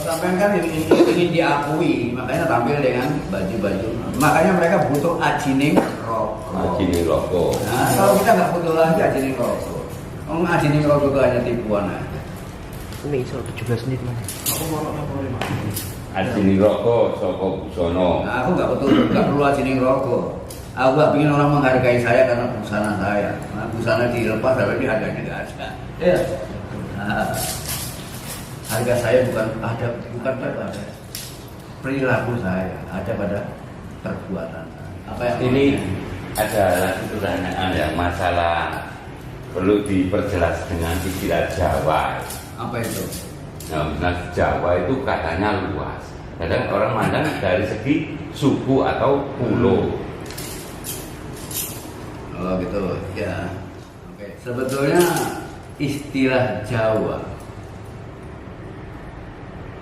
Sampai kan ingin diakui, makanya tampil dengan baju-baju. Makanya mereka butuh ajining rokok. Ajining rokok. Nah, kalau kita nggak butuh lagi ajining rokok. Ajining rokok itu hanya tipuan aja. Ini iso 17 menit mana? Aku mau Ajining rokok saka busana. Nah, aku nggak perlu ajining rokok. Aku nggak ingin orang menghargai saya karena busana saya. Nah, busana dilepas tapi harganya nggak ada. Ya. Nah, harga saya bukan pada perilaku saya, ada pada perbuatan saya. Apa yang Ini ada lagi pertanyaan ya, masalah perlu diperjelas dengan istilah Jawa. apa itu? Nah, Jawa itu katanya luas. Kadang orang mandang dari segi suku atau pulau. Oh gitu, ya. Oke. Sebetulnya istilah Jawa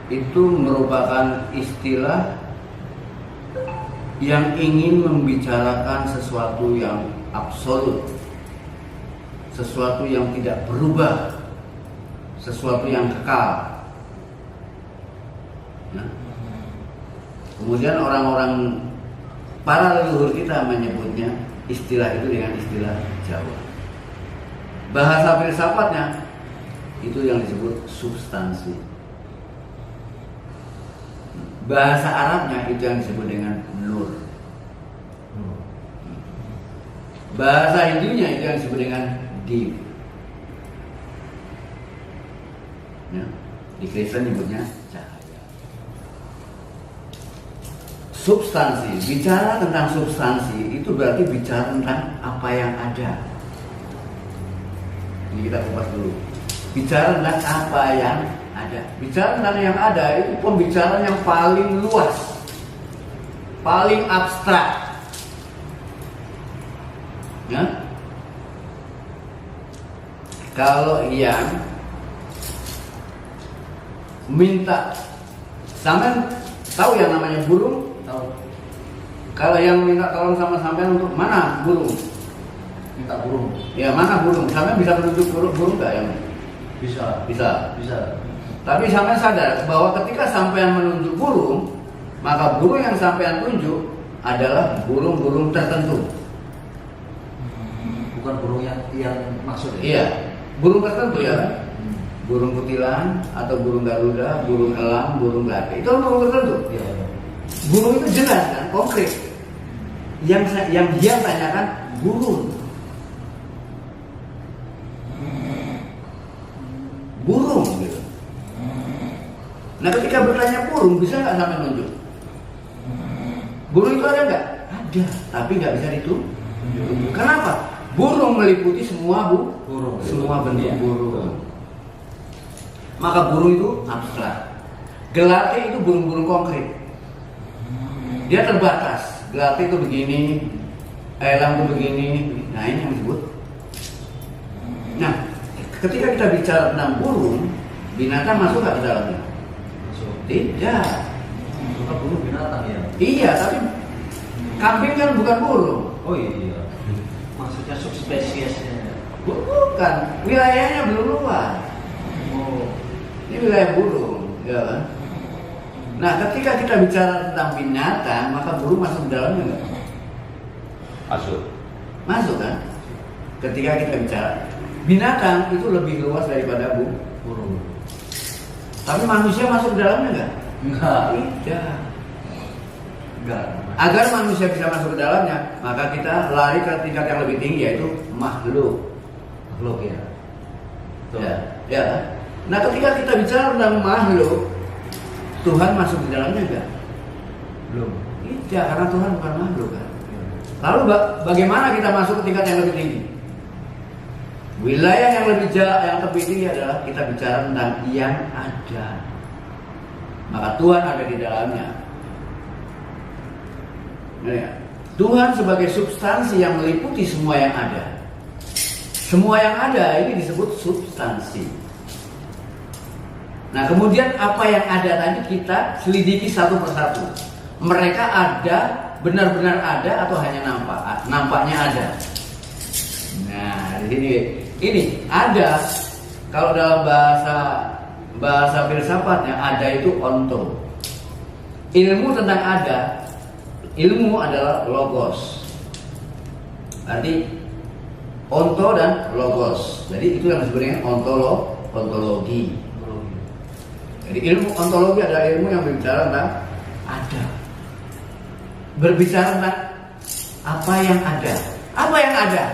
itu merupakan istilah yang ingin membicarakan sesuatu yang absolut, sesuatu yang tidak berubah, sesuatu yang kekal. Nah, kemudian orang-orang para leluhur kita menyebutnya istilah itu dengan istilah Jawa. Bahasa filsafatnya itu yang disebut substansi. Bahasa Arabnya itu yang disebut dengan nur. Bahasa Hindunya itu yang disebut dengan div. Ya, di Kristen nyebutnya cahaya. Substansi, bicara tentang substansi itu berarti bicara tentang apa yang ada. Ini kita kupas dulu. Bicara tentang apa yang ada. Bicara tentang yang ada itu pembicaraan yang paling luas, paling abstrak. Ya? Kalau yang minta, sampean tahu yang namanya burung? Tahu. Kalau yang minta tolong sama sampean untuk mana burung? Minta burung. Ya mana burung? Sampean bisa menunjuk burung nggak yang? Bisa. Tapi sampean sadar bahwa ketika sampean menunjuk burung, maka burung yang sampean tunjuk adalah burung-burung tertentu. Bukan burung yang maksudnya. Iya, burung tertentu ya kan? Burung kutilang atau burung garuda, burung elang, burung gagak. Itu burung tertentu. Iya. Burung itu jelas kan, konkret. Yang dia tanyakan burung. Burung gitu. Nah ketika bertanya burung, bisa nggak sampai nunjuk? Burung itu ada nggak? Ada, tapi nggak bisa ditunjuk. Kenapa? Burung meliputi semua burung, semua bentuk burung. Maka burung itu abstrak. Gelarnya itu burung-burung konkret. Dia terbatas. Gelarnya itu begini, elang itu begini. Nah ini yang disebut. Nah, ketika kita bicara tentang burung, binatang masuk nggak ke dalamnya? Tidak. Bukan burung binatang ya. Iya, tapi kambing kan bukan burung. Oh iya. Maksudnya subspesiesnya. Bukan, wilayahnya belum luas. Oh. Ini wilayah burung, ya kan? Nah, ketika kita bicara tentang binatang, maka burung masuk ke dalamnya nggak? Masuk kan? Ketika kita bicara binatang itu lebih luas daripada burung. Tapi manusia masuk ke dalamnya nggak? Enggak. Tidak. Enggak. Agar manusia bisa masuk ke dalamnya, maka kita lari ke tingkat yang lebih tinggi yaitu makhluk. Makhluk ya. Betul. Ya. Nah, ketika kita bicara tentang makhluk, Tuhan masuk di dalamnya enggak? Belum. Tidak, karena Tuhan bukan makhluk kan. Lalu bagaimana kita masuk ke tingkat yang lebih tinggi? Wilayah yang lebih tinggi adalah kita bicara tentang yang ada. Maka Tuhan ada di dalamnya. Ya. Tuhan sebagai substansi yang meliputi semua yang ada. Semua yang ada ini disebut substansi. Nah, kemudian apa yang ada tadi kita selidiki satu persatu. Mereka ada, benar-benar ada atau hanya nampak? Nampaknya ada. Nah, di sini ini ada. Kalau dalam bahasa bahasa filsafatnya ada itu onto. Ilmu tentang ada, ilmu adalah logos. Arti onto dan logos. Jadi itu yang disebut dengan ontologi. Jadi ilmu ontologi adalah ilmu yang berbicara tentang ada. Berbicara tentang apa yang ada. Apa yang ada?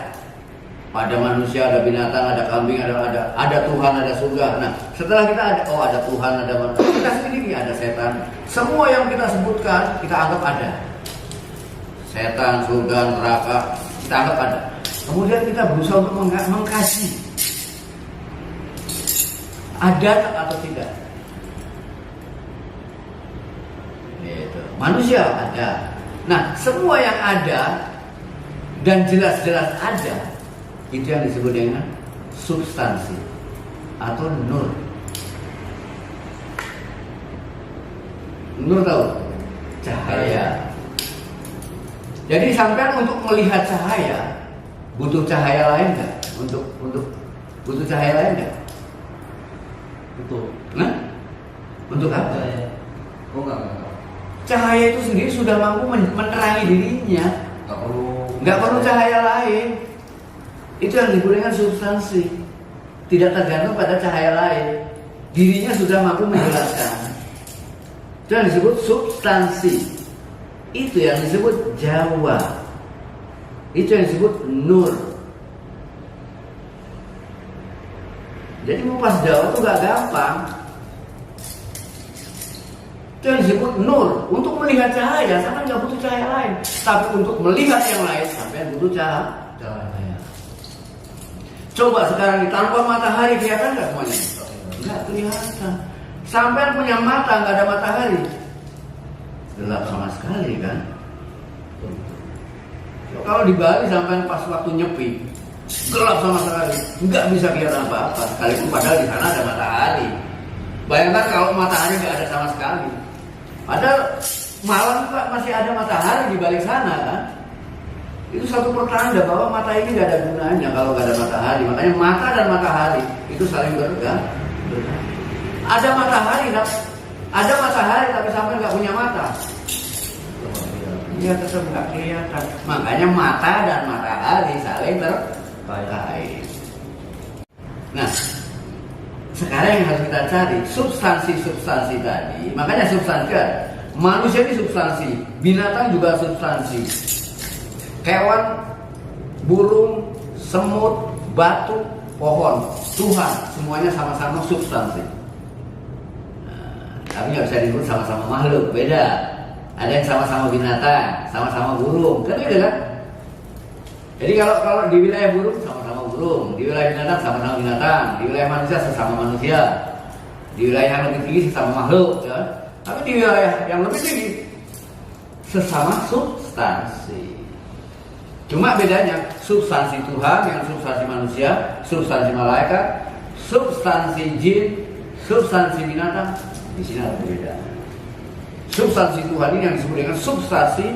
Ada manusia, ada binatang, ada kambing, ada Tuhan, ada surga. Nah, setelah kita ada Tuhan, ada manusia, kita sendiri ada setan. Semua yang kita sebutkan kita anggap ada. Setan, surga, neraka, kita anggap ada. Kemudian kita berusaha untuk mengkaji ada atau tidak. Gitu. Manusia ada. Nah, semua yang ada dan jelas-jelas ada, itu yang disebut dengan substansi atau nur. Nur tahu? Cahaya. Jadi sampai untuk melihat cahaya butuh cahaya lain nggak? Untuk butuh cahaya lain nggak? Betul. Nah, untuk apa? Oh enggak. Cahaya itu sendiri sudah mampu menerangi dirinya. Nggak perlu cahaya lain. Itu yang disebut dengan substansi. Tidak tergantung pada cahaya lain. Dirinya sudah mampu menjelaskan. Itu yang disebut substansi. Itu yang disebut Jawa. Itu yang disebut nur. Jadi mengupas Jawa itu gak gampang. Itu yang disebut nur. Untuk melihat cahaya sampai gak butuh cahaya lain. Tapi untuk melihat yang lain sampai butuh cahaya. Coba sekarang tanpa matahari kelihatan gak semuanya? Gak kelihatan. Sampai punya mata gak ada matahari, gelap sama sekali kan? Kalau di Bali sampai pas waktu nyepi gelap sama sekali, nggak bisa kelihatan apa-apa. Sekalipun padahal di sana ada matahari. Bayangkan kalau matahari nggak ada sama sekali. Padahal malam Pak masih ada matahari di balik sana kan? Itu satu pertanda bahwa mata ini nggak ada gunanya kalau nggak ada matahari. Makanya mata dan matahari itu saling bergantung. Ada matahari tapi sampai nggak punya mata. Dia tetap nggak kelihatan. Makanya mata dan matahari saling terkait. Nah, sekarang yang harus kita cari substansi tadi. Makanya substansi ada. Manusia ini substansi, binatang juga substansi. Kewan, burung, semut, batu, pohon, Tuhan, semuanya sama-sama substansi. Tapi nggak bisa disebut sama-sama makhluk, beda. Ada yang sama-sama binatang, sama-sama burung, kan beda kan? Jadi kalau di wilayah burung sama-sama burung, di wilayah binatang sama-sama binatang, di wilayah manusia sesama manusia, di wilayah yang lebih tinggi sesama makhluk, ya. Tapi di wilayah yang lebih tinggi sesama substansi. Cuma bedanya substansi Tuhan dengan substansi manusia, substansi malaikat, substansi jin, substansi binatang. Di sini ada beda. Substansi Tuhan ini yang disebut dengan substansi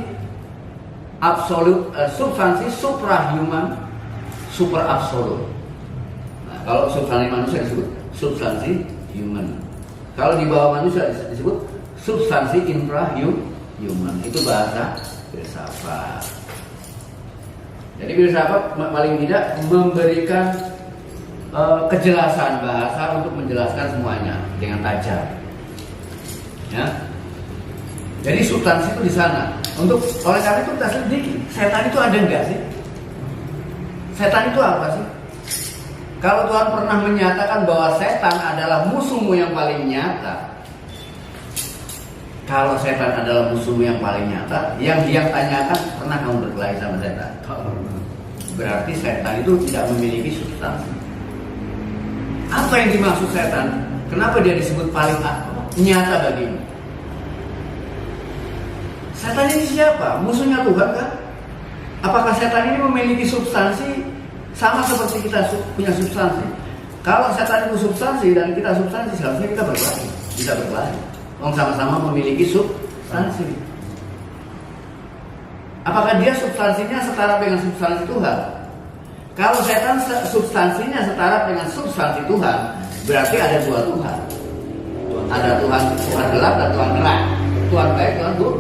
absolut, substansi suprahuman, super absolut. Nah, kalau substansi manusia disebut substansi human. Kalau di bawah manusia disebut substansi infrahuman. Itu bahasa filsafat. Jadi filsafat paling tidak memberikan kejelasan bahasa untuk menjelaskan semuanya dengan tajam. Ya. Jadi substansi itu di sana. Oleh karena itu kita selidiki, setan itu ada enggak sih? Setan itu apa sih? Kalau Tuhan pernah menyatakan bahwa setan adalah musuhmu yang paling nyata. Kalau setan adalah musuhmu yang paling nyata, yang dia tanyakan, pernah kamu berkelahi sama setan? Berarti setan itu tidak memiliki substansi. Apa yang dimaksud setan? Kenapa dia disebut paling nyata bagimu? Setan ini siapa? Musuhnya Tuhan kan? Apakah setan ini memiliki substansi sama seperti kita punya substansi? Kalau setan itu substansi dan kita substansi, seharusnya kita berkelahi. Bisa berkelahi. Orang sama-sama memiliki substansi. Apakah dia substansinya setara dengan substansi Tuhan? Kalau setan substansinya setara dengan substansi Tuhan, berarti ada dua Tuhan. Ada Tuhan gelap dan Tuhan terang. Tuhan baik, Tuhan buruk.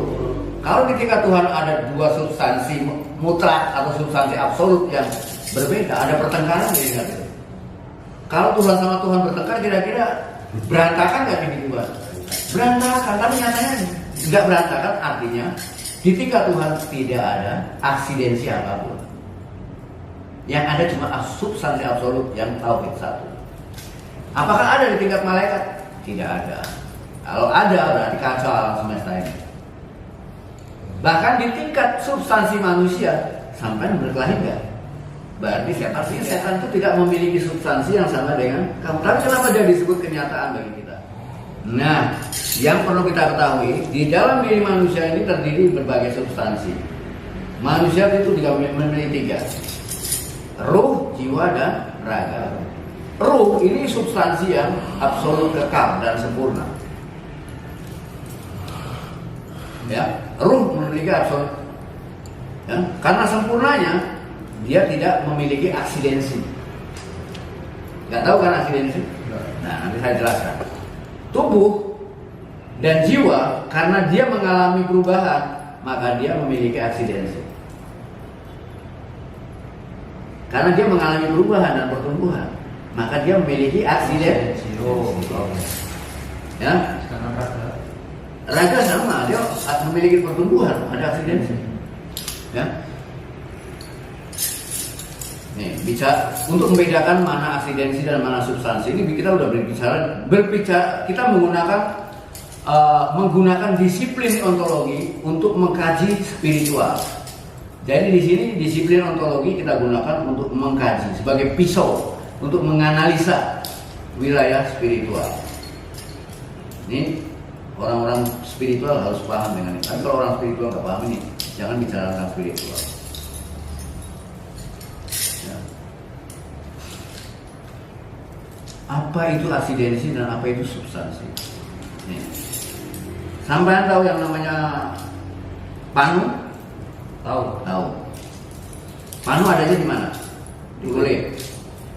Kalau ketika Tuhan ada dua substansi mutlak atau substansi absolut yang berbeda, ada pertengkaran gitu. Kalau Tuhan sama Tuhan bertengkar, kira-kira berantakan nggak ini dua? Berantakan, tapi nyatanya nggak berantakan. Artinya di tingkat Tuhan tidak ada aksidensi apapun. Yang ada cuma substansi absolut yang tauhid satu. Apakah ada di tingkat malaikat? Tidak ada. Kalau ada berarti kacau alam semesta ini. Bahkan di tingkat substansi manusia sampai berkelahi enggak? Berarti setan itu tidak memiliki substansi yang sama dengan kamu. Tapi kenapa dia disebut kenyataan bagi kita? Nah, yang perlu kita ketahui, di dalam diri manusia ini terdiri berbagai substansi. Manusia itu memiliki 3: ruh, jiwa, dan raga. Ruh ini substansi yang absolut kekal dan sempurna. Ya, ruh memiliki absolut. Ya, karena sempurnanya dia tidak memiliki aksidensi. Nggak tahu kan aksidensi? Nah, nanti saya jelaskan. Tubuh dan jiwa karena dia mengalami perubahan, maka dia memiliki aksidensi. Karena dia mengalami perubahan dan pertumbuhan, maka dia memiliki aksidensi. Ya. Raga sama, dia memiliki pertumbuhan, ada aksidensi. Ya. Nih, bisa untuk membedakan mana aksidensi dan mana substansi ini kita udah berbicara kita menggunakan disiplin ontologi untuk mengkaji spiritual. Jadi di sini disiplin ontologi kita gunakan untuk mengkaji sebagai pisau untuk menganalisa wilayah spiritual. Ini orang-orang spiritual harus paham dengan ini. Tapi kalau orang spiritual nggak paham ini, jangan bicara tentang spiritual. Apa itu aksidensi dan apa itu substansi? Nih. Sampai tahu yang namanya panu? Tahu. Panu adanya di mana? Di kulit.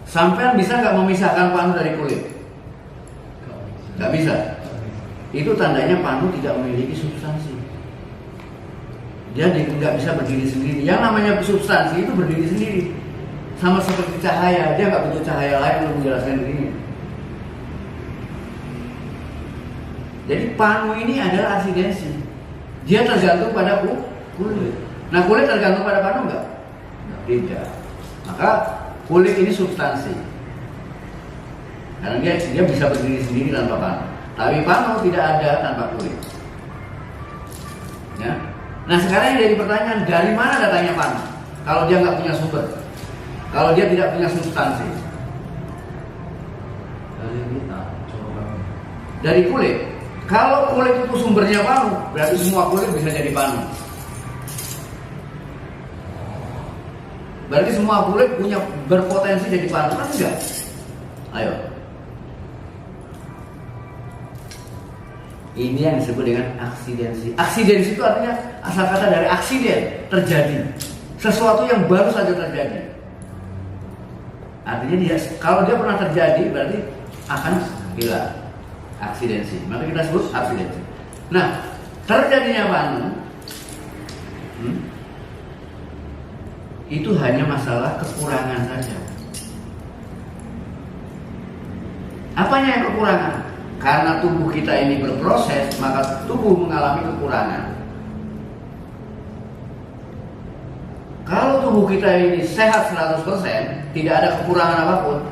Sampai bisa nggak memisahkan panu dari kulit? Nggak bisa. Itu tandanya panu tidak memiliki substansi. Dia tidak bisa berdiri sendiri. Yang namanya substansi itu berdiri sendiri. Sama seperti cahaya, dia nggak butuh cahaya lain untuk menjelaskan dirinya. Jadi panu ini adalah aksidensi. Dia tergantung pada kulit. Nah, kulit tergantung pada panu nggak? Tidak. Maka kulit ini substansi. Karena dia bisa berdiri sendiri tanpa panu. Tapi panu tidak ada tanpa kulit. Ya. Nah, sekarang yang jadi pertanyaan, dari mana datangnya panu? Kalau dia nggak punya sumber, kalau dia tidak punya substansi, dari kulit. Kalau kulit itu sumbernya panu, berarti semua kulit bisa jadi panu. Berarti semua kulit punya berpotensi jadi panu, kan enggak? Ayo. Ini yang disebut dengan aksidensi. Aksidensi itu artinya asal kata dari aksiden, terjadi. Sesuatu yang baru saja terjadi. Artinya kalau dia pernah terjadi berarti akan hilang. Aksidensi. Maka kita sebut aksidensi. Nah, terjadinya panu itu hanya masalah kekurangan saja. Apanya yang kekurangan? Karena tubuh kita ini berproses, maka tubuh mengalami kekurangan. Kalau tubuh kita ini sehat 100%, tidak ada kekurangan apapun,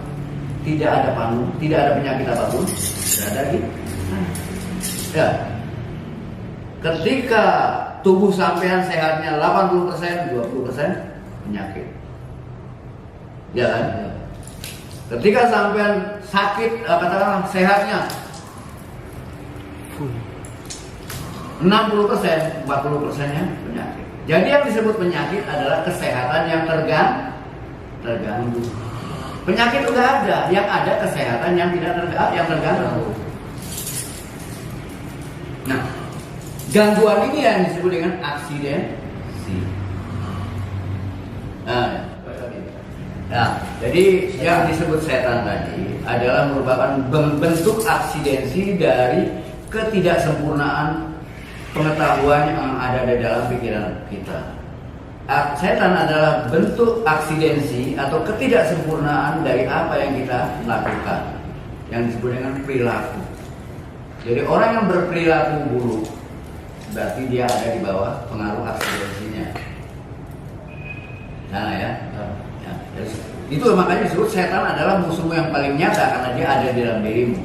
tidak ada panu, tidak ada penyakit apapun, tidak ada lagi. Ya. Ketika tubuh sampean sehatnya 80%, 20% penyakit. Ya kan? Ketika sampean sakit, katakanlah sehatnya 60%, 40%-nya penyakit. Jadi yang disebut penyakit adalah kesehatan yang terganggu. Penyakit udah ada, yang ada kesehatan yang tidak terganggu. Nah, gangguan ini yang disebut dengan aksidensi. Nah, Jadi yang disebut setan tadi adalah merupakan bentuk aksidensi dari ketidaksempurnaan pengetahuan yang ada di dalam pikiran kita. Setan adalah bentuk aksidensi atau ketidaksempurnaan dari apa yang kita lakukan, yang disebut dengan perilaku. Jadi orang yang berperilaku buruk berarti dia ada di bawah pengaruh aksidensinya. Nah ya, jadi itu makanya disebut setan adalah musuhmu yang paling nyata karena dia ada di dalam dirimu.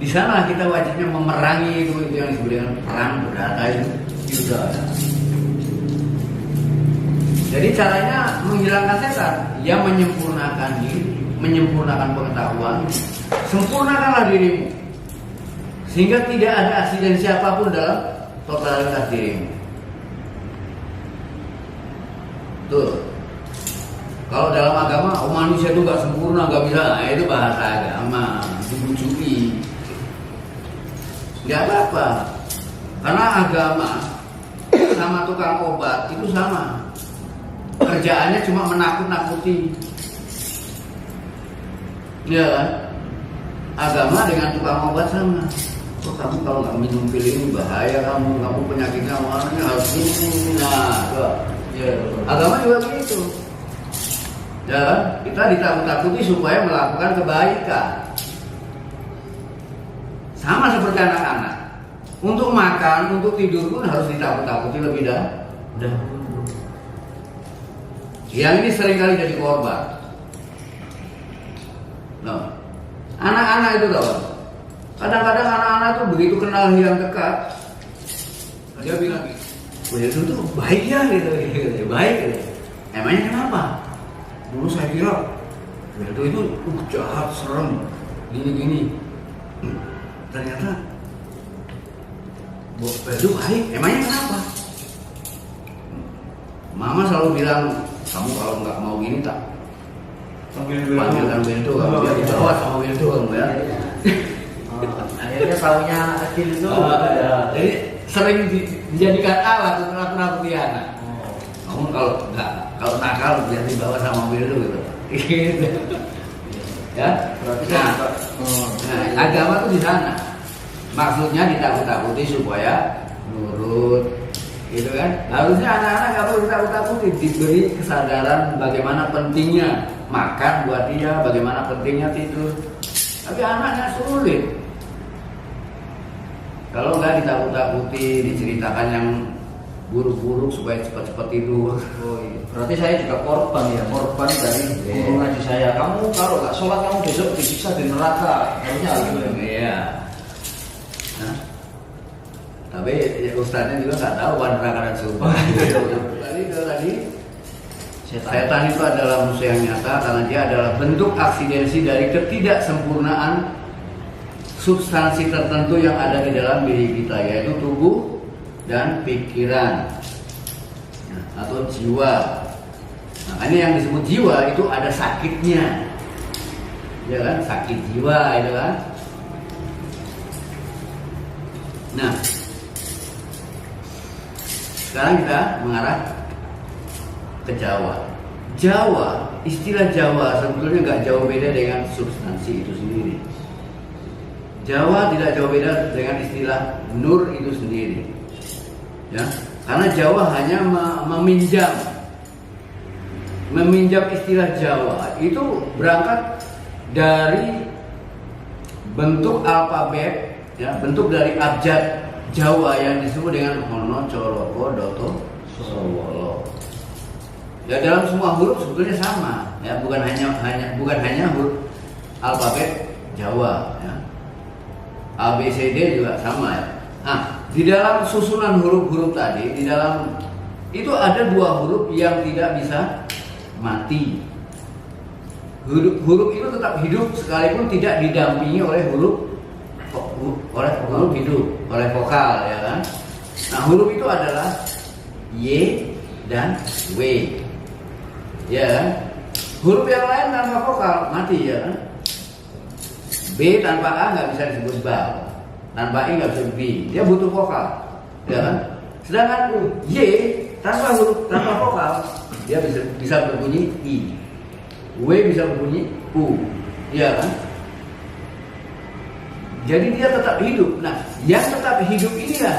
Di sana kita wajibnya memerangi itu yang disebut dengan perang berdata itu sudah. Jadi caranya menghilangkan setan, ya menyempurnakan diri, menyempurnakan pengetahuan, sempurnakanlah dirimu sehingga tidak ada aksidensi apapun dalam totalitas dirimu. Tuh. Kalau dalam agama, manusia itu gak sempurna, gak bisa, nah, itu bahasa agama, dibujuki. Gak apa-apa, karena agama sama tukang obat itu sama. Kerjaannya cuma menakut-nakuti. Ya kan? Agama dengan tukang obat sama. Oh, kamu kalau nggak minum pil ini bahaya, kamu penyakitnya warnanya harus ini. Nah, ya. Agama juga begitu. Ya kan? Kita ditakut-takuti supaya melakukan kebaikan. Sama seperti anak-anak. Untuk makan, untuk tidur pun harus ditakut-takuti lebih dahulu. Yang ini seringkali jadi korban. Nah, anak-anak itu tahu. Kadang-kadang anak-anak itu begitu kenal yang dekat, dia bilang, itu tuh baik ya gitu, baik gitu. Emangnya kenapa? Dulu saya kira itu jahat, serem, gini-gini. Ternyata itu baik. Emangnya kenapa? Mama selalu bilang, kamu kalau nggak mau gini tak panggilkan Wildo, kamu biar dibawa sama Wildo kamu ya. Akhirnya tahunya kecil itu. Jadi sering dijadikan alat untuk nakut-nakuti anak. Kamu kalau nakal biar dibawa sama Wildo gitu. Gitu. Ya, berarti agama itu di sana. Maksudnya ditakut-takuti supaya nurut, gitu kan? Harusnya anak-anak nggak perlu ditakut-takuti, diberi kesadaran bagaimana pentingnya makan buat dia, bagaimana pentingnya tidur. Tapi anaknya sulit. Kalau nggak ditakut-takuti, diceritakan yang buruk-buruk supaya cepat-cepat tidur. Oh, iya. Berarti saya juga korban ya, korban dari guru ngaji saya. Kamu kalau nggak sholat kamu besok disiksa di neraka. Harusnya gitu. Iya. Nah, tapi ya, ustadznya juga nggak tahu pada neraka dan surga. Tadi setan itu adalah musuh yang nyata karena dia adalah bentuk aksidensi dari ketidaksempurnaan substansi tertentu yang ada di dalam diri kita, yaitu tubuh dan pikiran atau jiwa. Nah, ini yang disebut jiwa itu ada sakitnya, ya kan? Sakit jiwa itu kan. Nah, sekarang kita mengarah ke Jawa. Jawa, istilah Jawa sebetulnya nggak jauh beda dengan substansi itu sendiri. Jawa tidak jauh beda dengan istilah nur itu sendiri. Ya, karena Jawa hanya meminjam istilah Jawa itu berangkat dari bentuk alfabet, ya, bentuk dari abjad Jawa yang disebut dengan Hono, Coroko, Doto, Sowolo. Ya, dalam semua huruf sebetulnya sama, ya, bukan hanya huruf alfabet Jawa, ya. A, B, C, D juga sama, ya. Nah, di dalam susunan huruf-huruf tadi, di dalam itu ada dua huruf yang tidak bisa mati. Huruf itu tetap hidup sekalipun tidak didampingi oleh huruf hidup, oleh vokal, ya kan? Nah, huruf itu adalah Y dan W, ya kan? Huruf yang lain tanpa vokal mati, ya kan? B tanpa A nggak bisa disebut ba, tanpa I nggak bisa B, dia butuh vokal, ya kan? Sedangkan Y tanpa vokal dia bisa berbunyi I. W bisa berbunyi U, ya kan? Jadi dia tetap hidup. Nah, yang tetap hidup inilah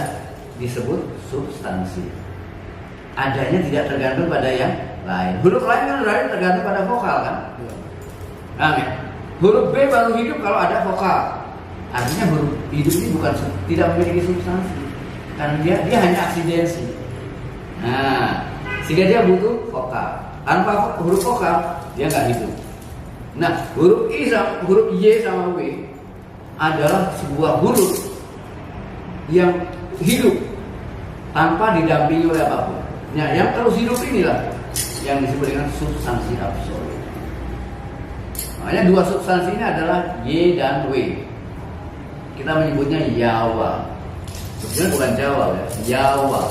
disebut substansi. Adanya tidak tergantung pada yang lain. Huruf lain kan berarti tergantung pada vokal kan? Amin. Huruf B baru hidup kalau ada vokal. Artinya huruf hidup ini tidak memiliki substansi, karena dia hanya aksidensi. Nah, sehingga dia butuh vokal. Tanpa huruf vokal dia nggak hidup. Nah, huruf Y sama W adalah sebuah huruf yang hidup tanpa didampingi oleh apapun. Nah, yang terus hidup inilah yang disebut dengan substansi absolut. Makanya dua substansi ini adalah Y dan W. Kita menyebutnya Yawa. Sebenarnya bukan Jawa ya, Yawa.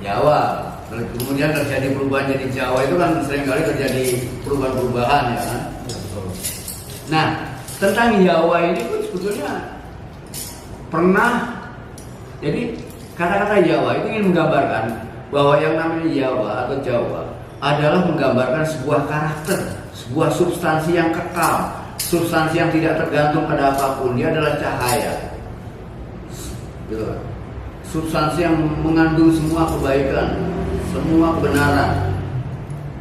Jawa. Kemudian terjadi perubahan jadi Jawa itu kan seringkali terjadi perubahan-perubahan ya kan. Nah, tentang Jawa ini pun sebetulnya pernah. Jadi kata-kata Jawa itu ingin menggambarkan bahwa yang namanya Jawa atau Jawa adalah menggambarkan sebuah karakter, sebuah substansi yang kekal, substansi yang tidak tergantung pada apapun. Dia adalah cahaya. Gitu. Substansi yang mengandung semua kebaikan, semua kebenaran.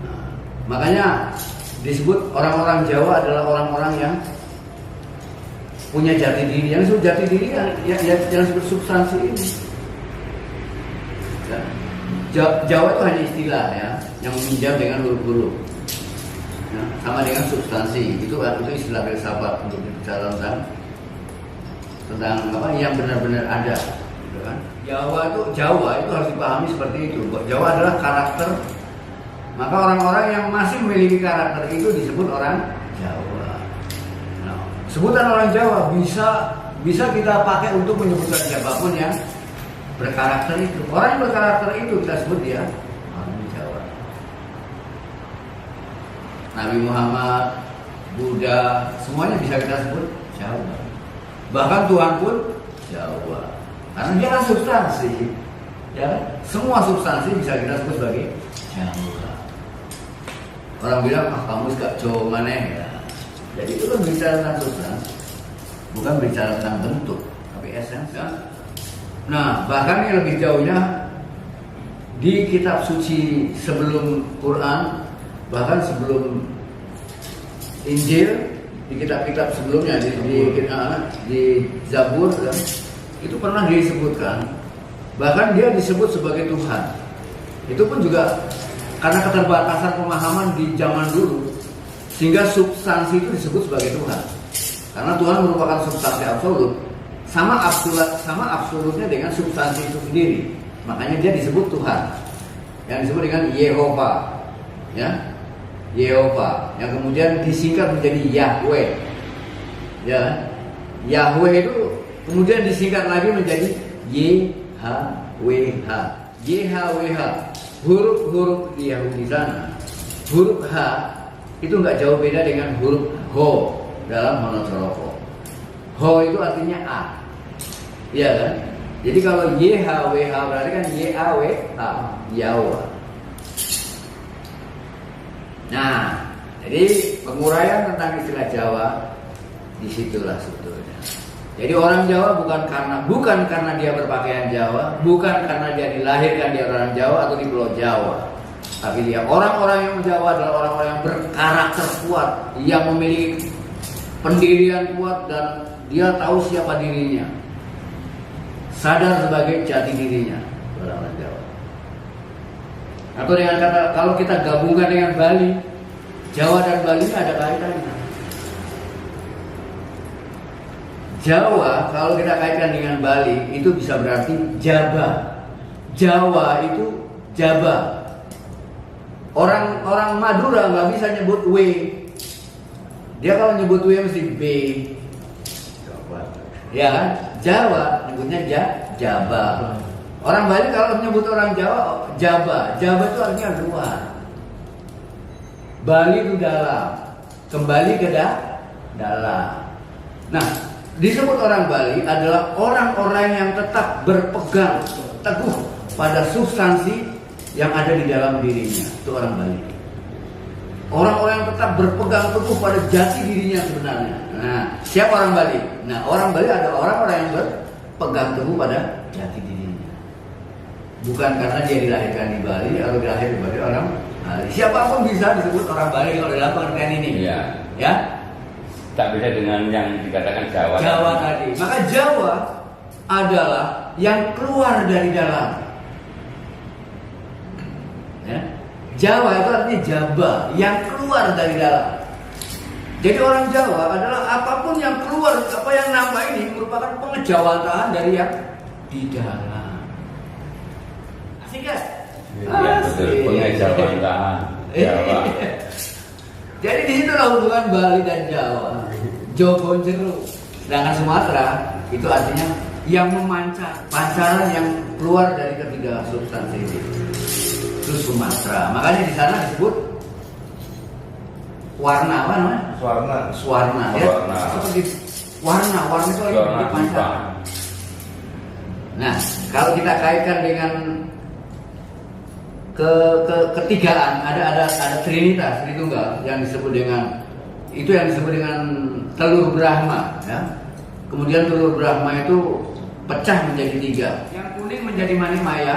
Nah, makanya disebut orang-orang Jawa adalah orang-orang yang punya jati diri. Yang disebut jati diri yang disebut substansi ini. Ya. Jawa itu hanya istilah ya, yang meminjam dengan huruf-huruf. Ya, sama dengan substansi. Itu istilah filsafat untuk bicara tentang apa yang benar-benar ada. Gitu kan? Jawa itu harus dipahami seperti itu. Jawa adalah karakter. Maka orang-orang yang masih memiliki karakter itu disebut orang Jawa. Nah, sebutan orang Jawa bisa kita pakai untuk menyebutkan siapapun yang berkarakter itu. Orang yang berkarakter itu kita sebut dia orang Jawa. Nabi Muhammad, Buddha, semuanya bisa kita sebut Jawa. Bahkan Tuhan pun Jawa. Karena dia kan substansi, ya, semua substansi bisa kita sebut sebagai Jawa. Orang bilang, kamu gak Jawa maneh ya. Jadi itu kan bicara tentang substansi, bukan bicara tentang bentuk, tapi esensi. Ya? Nah, bahkan yang lebih jauhnya di kitab suci sebelum Quran, bahkan sebelum Injil, di kitab-kitab sebelumnya di Zabur kan, itu pernah disebutkan, bahkan dia disebut sebagai Tuhan. Itu pun juga karena keterbatasan pemahaman di zaman dulu, sehingga substansi itu disebut sebagai Tuhan. Karena Tuhan merupakan substansi absolut, sama absolutnya dengan substansi itu sendiri. Makanya dia disebut Tuhan, yang disebut dengan Yehova, ya, Yehova, yang kemudian disingkat menjadi Yahweh, ya. Yahweh itu kemudian disingkat lagi menjadi YHWH. YHWH, huruf-huruf di Yahudi sana. Huruf H itu nggak jauh beda dengan huruf Ho dalam monosoroko. Ho itu artinya A, iya kan? Jadi kalau YHWH berarti kan YAWH, Yawa. Nah, jadi penguraian tentang istilah Jawa disitulah sebetulnya. Jadi orang Jawa bukan karena dia berpakaian Jawa, bukan karena dia dilahirkan di orang Jawa atau di Pulau Jawa, tapi dia orang-orang yang Jawa adalah orang-orang yang berkarakter kuat, yang memiliki pendirian kuat dan dia tahu siapa dirinya, sadar sebagai jati dirinya, orang-orang Jawa. Atau dengan kata kalau kita gabungkan dengan Bali, Jawa dan Bali ada kaitannya. Jawa kalau kita kaitkan dengan Bali itu bisa berarti Jaba. Jawa itu Jaba. Orang Madura nggak bisa nyebut W. Dia kalau nyebut W mesti B. Ya kan? Jawa nyebutnya Jaba. Orang Bali kalau menyebut orang Jawa Jaba. Jaba itu artinya luar. Bali itu dalam. Kembali ke dalam. Nah, disebut orang Bali adalah orang-orang yang tetap berpegang teguh pada substansi yang ada di dalam dirinya. Itu orang Bali. Orang-orang yang tetap berpegang teguh pada jati dirinya sebenarnya. Nah, siapa orang Bali? Nah, orang Bali adalah orang-orang yang berpegang teguh pada jati dirinya. Bukan karena dia dilahirkan di Bali atau dilahirkan di Bali orang Bali. Siapapun bisa disebut orang Bali kalau dalam pengertian ini. Iya. Ya. Tak beda dengan yang dikatakan Jawa. Jawa tadi. Maka Jawa adalah yang keluar dari dalam. Ya. Jawa itu artinya Jaba, yang keluar dari dalam. Jadi orang Jawa adalah apapun yang keluar, apa yang nampak ini merupakan pengejawataan dari yang di dalam. Asik kan? Iya betul, pengejawataan Jawa. Jadi di situlah hubungan Bali dan Jawa. Jogo Jeru. Sedangkan Sumatera itu artinya yang memancar, pancaran yang keluar dari ketiga substansi itu. Itu Sumatera. Makanya di sana disebut warna apa namanya? Swarna. Ya, Warna. seperti warna itu lagi Warna pancaran. Nah, kalau kita kaitkan dengan ketigaan, ada Trinitas, Tritunggal yang disebut dengan itu yang disebut dengan telur Brahma, ya. Kemudian telur Brahma itu pecah menjadi 3. Yang kuning menjadi Manimaya,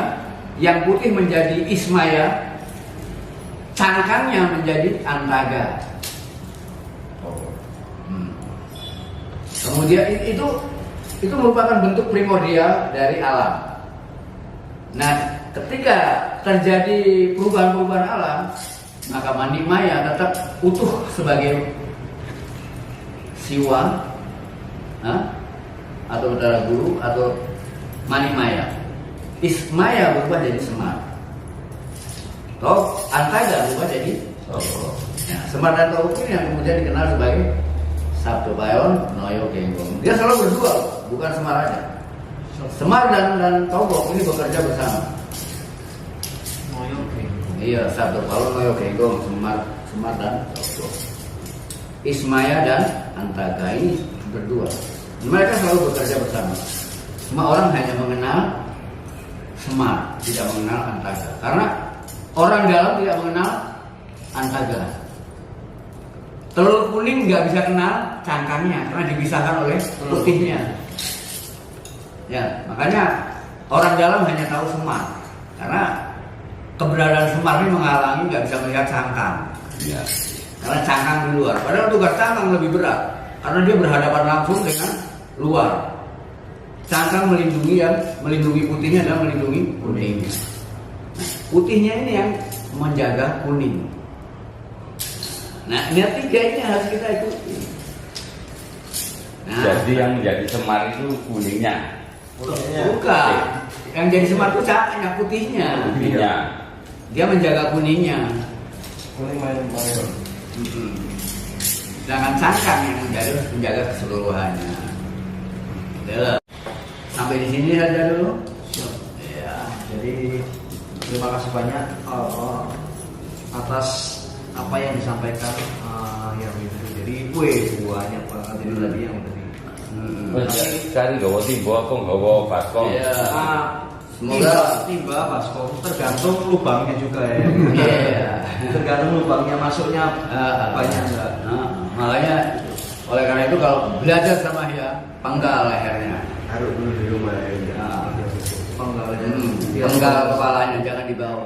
yang putih menjadi Ismaya, cangkangnya menjadi Antaga. Kemudian itu merupakan bentuk primordial dari alam. Nah, ketika terjadi perubahan-perubahan alam, maka Manimaya tetap utuh sebagai Siwa, atau Betara Guru atau Manimaya. Ismaya berubah jadi Semar. Toh Antaga berubah jadi Togok. Nah, Semar dan Togok ini yang kemudian dikenal sebagai Sabto Bayon, Noyo Genggong. Dia selalu berdua, bukan Semar aja. Semar dan Togok ini bekerja bersama. Noyo Genggong. Iya, Sabto Bayon, Noyo Genggong, Semar dan Togok. Ismaya dan Antaga ini berdua. Mereka selalu bekerja bersama. Semua orang hanya mengenal Semar, tidak mengenal Antaga. Karena orang dalam tidak mengenal Antaga. Telur kuning nggak bisa kenal cangkangnya karena dipisahkan oleh putihnya. Ya, makanya orang dalam hanya tahu Semar. Karena keberadaan Semar ini menghalangi nggak bisa melihat cangkang. Iya. Karena cangkang di luar. Padahal tugas cangkang lebih berat karena dia berhadapan langsung dengan luar. Cangkang melindungi putihnya dan melindungi kuningnya. Nah, putihnya ini yang menjaga kuning. Nah, ini 3 ini harus kita ikuti. Nah, Jadi yang menjadi Semar itu kuningnya. bukan. Yang jadi Semar itu cangkangnya, putihnya. Kuningnya. Dia menjaga kuningnya. Kuning main. Sedangkan cangkang yang menjaga keseluruhannya. Udah. Sampai di sini saja dulu. Ya, jadi terima kasih banyak atas apa yang disampaikan yang itu. Jadi banyak banget itu tadi yang tadi. Cari gawa timbo apa gawa baskom. Iya. Semoga timba baskom tergantung lubangnya juga ya. Iya. Tergantung lubangnya masuknya banyak enggak. Makanya oleh karena itu kalau belajar sama dia, penggal lehernya. Harus dulu di rumah ya. Nah, Penggal penggal kepalanya, jangan dibawa.